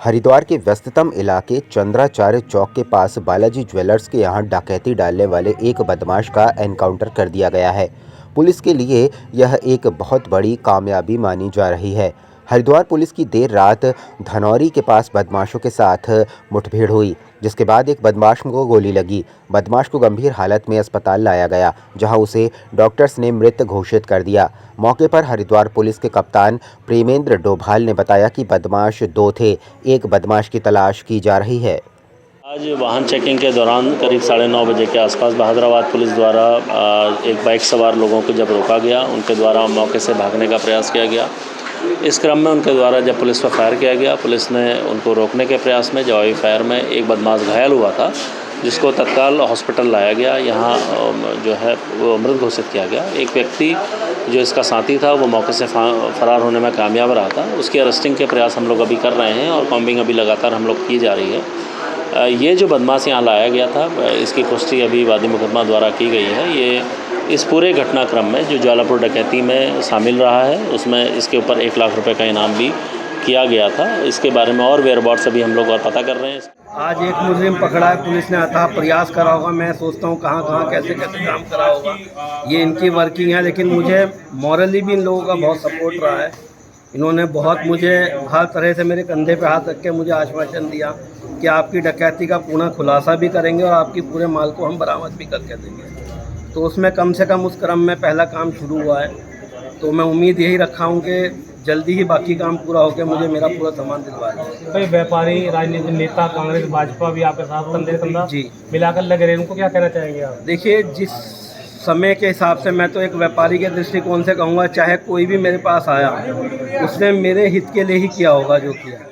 हरिद्वार के व्यस्ततम इलाके चंद्राचार्य चौक के पास बालाजी ज्वेलर्स के यहां डकैती डालने वाले एक बदमाश का एनकाउंटर कर दिया गया है। पुलिस के लिए यह एक बहुत बड़ी कामयाबी मानी जा रही है। हरिद्वार पुलिस की देर रात धनौरी के पास बदमाशों के साथ मुठभेड़ हुई, जिसके बाद एक बदमाश को गोली लगी। बदमाश को गंभीर हालत में अस्पताल लाया गया, जहां उसे डॉक्टर्स ने मृत घोषित कर दिया। मौके पर हरिद्वार पुलिस के कप्तान प्रेमेंद्र डोभाल ने बताया कि बदमाश 2 थे। एक बदमाश की तलाश की जा रही है। आज वाहन चेकिंग के दौरान करीब 9:30 बजे के आसपास बहादुराबाद पुलिस द्वारा एक बाइक सवार लोगों को जब रोका गया, उनके द्वारा मौके से भागने का प्रयास किया गया। इस क्रम में उनके द्वारा जब पुलिस पर फायर किया गया, पुलिस ने उनको रोकने के प्रयास में जवाबी फायर में एक बदमाश घायल हुआ था, जिसको तत्काल हॉस्पिटल लाया गया। यहाँ जो है वो मृत घोषित किया गया। एक व्यक्ति जो इसका साथी था वो मौके से फरार होने में कामयाब रहा था। उसकी अरेस्टिंग के प्रयास हम लोग अभी कर रहे हैं और कॉम्बिंग अभी लगातार हम लोग की जा रही है। ये जो बदमाश यहाँ लाया गया था, इसकी पुष्टि अभी वादी मुकदमा द्वारा की गई है। ये इस पूरे घटनाक्रम में जो ज्वालापुर डकैती में शामिल रहा है, उसमें इसके ऊपर 1 लाख रुपए का इनाम भी किया गया था। इसके बारे में और वेयरअबाउट्स अभी हम लोग और पता कर रहे हैं। आज एक मुजरिम पकड़ा है, पुलिस ने अथाह प्रयास करा होगा। मैं सोचता हूँ कहाँ कैसे काम करा होगा, ये इनकी वर्किंग है। लेकिन मुझे मॉरली भी इन लोगों का बहुत सपोर्ट रहा है। इन्होंने बहुत मुझे हर तरह से मेरे कंधे पे हाथ रख के मुझे आश्वासन दिया कि आपकी डकैती का पूर्ण खुलासा भी करेंगे और आपकी पूरे माल को हम बरामद भी करके देंगे। तो उसमें कम से कम उस क्रम में पहला काम शुरू हुआ है। तो मैं उम्मीद यही रखा हूँ कि जल्दी ही बाकी काम पूरा होकर मुझे मेरा पूरा सामान दिलवा दें। कई व्यापारी, राजनीतिक नेता, कांग्रेस भाजपा भी आपके साथ कंधे कंधा जी मिलाकर लगे रहे, उनको क्या कहना चाहेंगे आप? देखिए, जिस समय के हिसाब से मैं तो एक व्यापारी के दृष्टिकोण से कहूँगा, चाहे कोई भी मेरे पास आया, उसने मेरे हित के लिए ही किया होगा जो किया।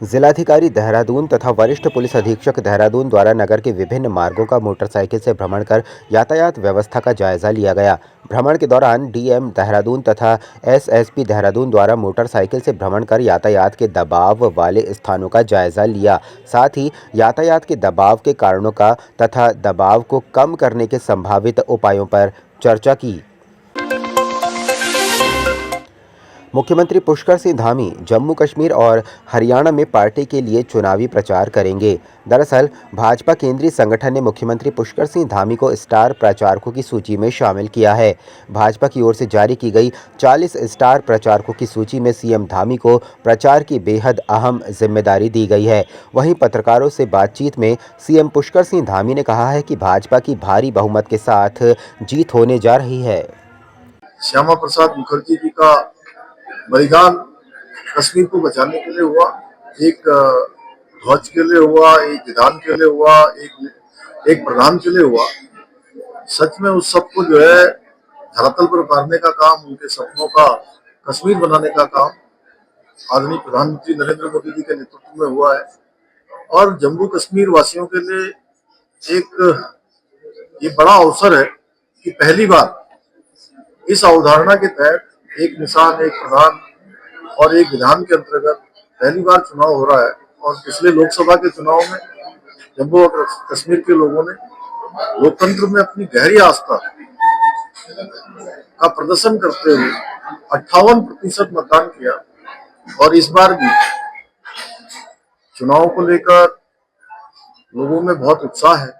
जिलाधिकारी देहरादून तथा वरिष्ठ पुलिस अधीक्षक देहरादून द्वारा नगर के विभिन्न मार्गों का मोटरसाइकिल से भ्रमण कर यातायात व्यवस्था का जायजा लिया गया। भ्रमण के दौरान डीएम देहरादून तथा एसएसपी देहरादून द्वारा मोटरसाइकिल से भ्रमण कर यातायात के दबाव वाले स्थानों का जायजा लिया। साथ ही यातायात के दबाव के कारणों का तथा दबाव को कम करने के संभावित उपायों पर चर्चा की। मुख्यमंत्री पुष्कर सिंह धामी जम्मू कश्मीर और हरियाणा में पार्टी के लिए चुनावी प्रचार करेंगे। दरअसल भाजपा केंद्रीय संगठन ने मुख्यमंत्री पुष्कर सिंह धामी को स्टार प्रचारकों की सूची में शामिल किया है। भाजपा की ओर से जारी की गई 40 स्टार प्रचारकों की सूची में सीएम धामी को प्रचार की बेहद अहम जिम्मेदारी दी गई है। वहीं पत्रकारों से बातचीत में सीएम पुष्कर सिंह धामी ने कहा है कि भाजपा की भारी बहुमत के साथ जीत होने जा रही है। श्यामा प्रसाद मुखर्जी जी का बलिदान कश्मीर को बचाने के लिए हुआ, एक ध्वज के लिए हुआ, एक विधान के लिए हुआ, एक प्रधान के लिए हुआ। सच में उस सबको जो है धरातल पर उतारने का काम, उनके सपनों का कश्मीर बनाने का काम आदरणीय प्रधानमंत्री नरेंद्र मोदी जी के नेतृत्व में हुआ है। और जम्मू कश्मीर वासियों के लिए एक ये बड़ा अवसर है कि पहली बार इस अवधारणा के तहत एक निशान, एक प्रधान और एक विधान के अंतर्गत पहली बार चुनाव हो रहा है। और पिछले लोकसभा के चुनाव में जम्मू और कश्मीर के लोगों ने लोकतंत्र में अपनी गहरी आस्था का प्रदर्शन करते हुए 58% मतदान किया। और इस बार भी चुनाव को लेकर लोगों में बहुत उत्साह है।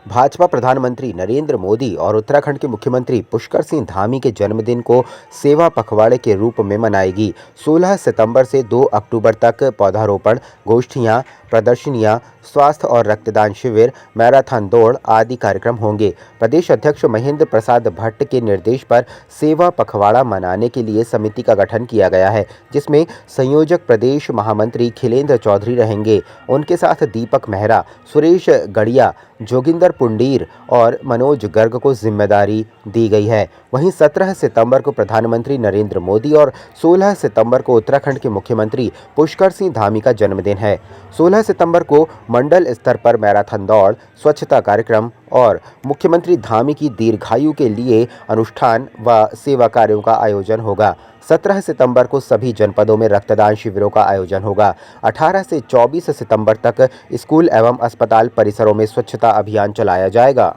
भाजपा प्रधानमंत्री नरेंद्र मोदी और उत्तराखंड के मुख्यमंत्री पुष्कर सिंह धामी के जन्मदिन को सेवा पखवाड़े के रूप में मनाएगी। 16 सितंबर से 2 अक्टूबर तक पौधारोपण, गोष्ठियां, प्रदर्शनियां, स्वास्थ्य और रक्तदान शिविर, मैराथन दौड़ आदि कार्यक्रम होंगे। प्रदेश अध्यक्ष महेंद्र प्रसाद भट्ट के निर्देश पर सेवा पखवाड़ा मनाने के लिए समिति का गठन किया गया है, जिसमें संयोजक प्रदेश महामंत्री खिलेंद्र चौधरी रहेंगे। उनके साथ दीपक मेहरा, सुरेश गढ़िया, जोगिंदर पुंडीर और मनोज गर्ग को जिम्मेदारी दी गई है। वहीं 17 सितंबर को प्रधानमंत्री नरेंद्र मोदी और 16 सितंबर को उत्तराखंड के मुख्यमंत्री पुष्कर सिंह धामी का जन्मदिन है। 16 सितंबर को मंडल स्तर पर मैराथन दौड़, स्वच्छता कार्यक्रम और मुख्यमंत्री धामी की दीर्घायु के लिए अनुष्ठान व सेवा कार्यों का आयोजन होगा। 17 सितंबर को सभी जनपदों में रक्तदान शिविरों का आयोजन होगा। 18 से 24 सितंबर तक स्कूल एवं अस्पताल परिसरों में स्वच्छता अभियान चलाया जाएगा।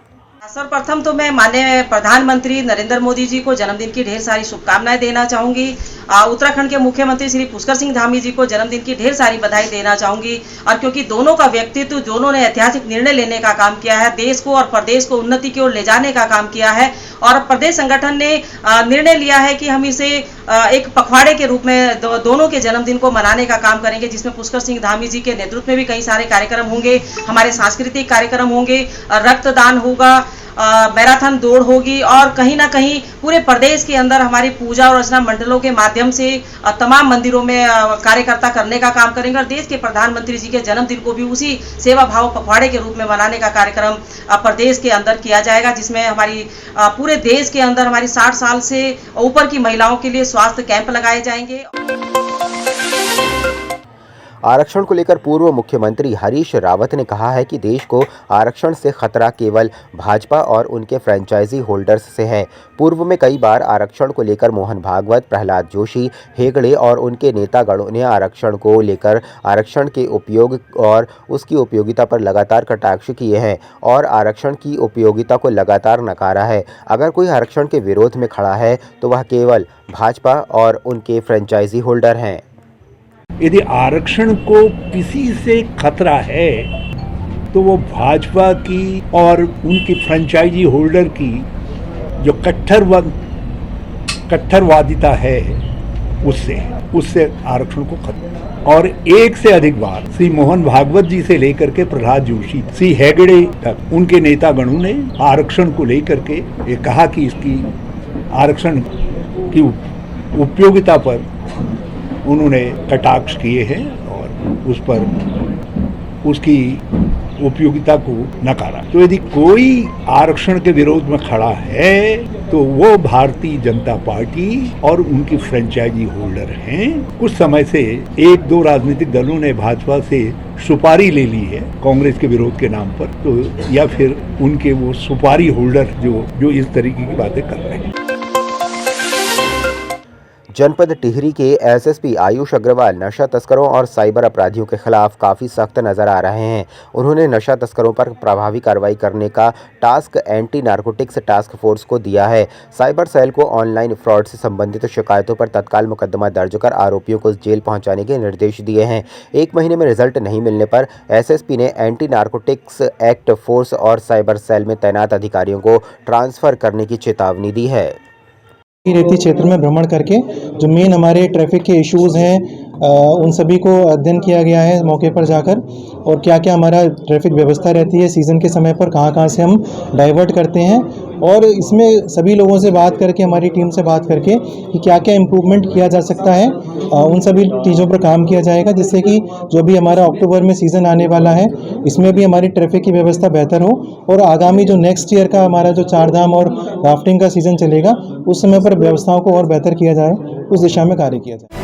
सर्वप्रथम तो मैं माननीय प्रधानमंत्री नरेंद्र मोदी जी को जन्मदिन की ढेर सारी शुभकामनाएं देना चाहूंगी। उत्तराखंड के मुख्यमंत्री श्री पुष्कर सिंह धामी जी को जन्मदिन की ढेर सारी बधाई देना चाहूंगी। और क्योंकि दोनों का व्यक्तित्व, दोनों ने ऐतिहासिक निर्णय लेने का काम किया है, देश को और प्रदेश को उन्नति की ओर ले जाने का काम किया है। और प्रदेश संगठन ने निर्णय लिया है कि हम इसे एक पखवाड़े के रूप में दोनों के जन्मदिन को मनाने का काम करेंगे, जिसमें पुष्कर सिंह धामी जी के नेतृत्व में भी कई सारे कार्यक्रम होंगे, हमारे सांस्कृतिक कार्यक्रम होंगे, रक्तदान होगा, मैराथन दौड़ होगी और कहीं ना कहीं पूरे प्रदेश के अंदर हमारी पूजा और अर्चना मंडलों के माध्यम से तमाम मंदिरों में कार्यकर्ता करने का काम करेंगे। और देश के प्रधानमंत्री जी के जन्मदिन को भी उसी सेवा भाव पखवाड़े के रूप में मनाने का कार्यक्रम प्रदेश के अंदर किया जाएगा, जिसमें हमारी पूरे देश के अंदर हमारी 60 साल से ऊपर की महिलाओं के लिए स्वास्थ्य कैंप लगाए जाएंगे। आरक्षण को लेकर पूर्व मुख्यमंत्री हरीश रावत ने कहा है कि देश को आरक्षण से खतरा केवल भाजपा और उनके फ्रेंचाइजी होल्डर्स से है। पूर्व में कई बार आरक्षण को लेकर मोहन भागवत, प्रहलाद जोशी, हेगड़े और उनके नेतागणों ने आरक्षण को लेकर आरक्षण के उपयोग और उसकी उपयोगिता पर लगातार कटाक्ष किए हैं और आरक्षण की उपयोगिता को लगातार नकारा है। अगर कोई आरक्षण के विरोध में खड़ा है तो वह केवल भाजपा और उनके फ्रेंचाइजी होल्डर हैं। यदि आरक्षण को किसी से खतरा है तो वो भाजपा की और उनकी फ्रेंचाइजी होल्डर की जो कट्टरवादिता है उससे आरक्षण को खतरा। और एक से अधिक बार श्री मोहन भागवत जी से लेकर के प्रहलाद जोशी, श्री हेगड़े तक उनके नेतागणों ने आरक्षण को लेकर के ये कहा कि इसकी आरक्षण की उपयोगिता पर उन्होंने कटाक्ष किए हैं और उस पर उसकी उपयोगिता को नकारा। तो यदि कोई आरक्षण के विरोध में खड़ा है तो वो भारतीय जनता पार्टी और उनकी फ्रेंचाइजी होल्डर हैं। कुछ समय से एक दो राजनीतिक दलों ने भाजपा से सुपारी ले ली है कांग्रेस के विरोध के नाम पर, तो या फिर उनके वो सुपारी होल्डर जो इस तरीके की बातें कर रहे हैं। जनपद टिहरी के एसएसपी आयुष अग्रवाल नशा तस्करों और साइबर अपराधियों के खिलाफ काफ़ी सख्त नजर आ रहे हैं। उन्होंने नशा तस्करों पर प्रभावी कार्रवाई करने का task anti narcotics task force को दिया है। साइबर सेल को ऑनलाइन फ्रॉड से संबंधित शिकायतों पर तत्काल मुकदमा दर्ज कर आरोपियों को जेल पहुंचाने के निर्देश दिए हैं। 1 महीने में रिजल्ट नहीं मिलने पर एसएसपी ने एंटी नारकोटिक्स एक्ट फोर्स और साइबर सेल में तैनात अधिकारियों को ट्रांसफर करने की चेतावनी दी है। रेती क्षेत्र में भ्रमण करके जो मेन हमारे ट्रैफिक के इश्यूज हैं उन सभी को अध्ययन किया गया है मौके पर जाकर, और क्या क्या हमारा ट्रैफिक व्यवस्था रहती है सीज़न के समय पर, कहाँ कहाँ से हम डाइवर्ट करते हैं। और इसमें सभी लोगों से बात करके, हमारी टीम से बात करके कि क्या क्या इम्प्रूवमेंट किया जा सकता है, उन सभी चीज़ों पर काम किया जाएगा, जिससे कि जो भी हमारा अक्टूबर में सीज़न आने वाला है इसमें भी हमारी ट्रैफिक की व्यवस्था बेहतर हो और आगामी जो नेक्स्ट ईयर का हमारा जो 4 धाम और राफ्टिंग का सीज़न चलेगा उस समय पर व्यवस्थाओं को और बेहतर किया जाए, उस दिशा में कार्य किया जाए।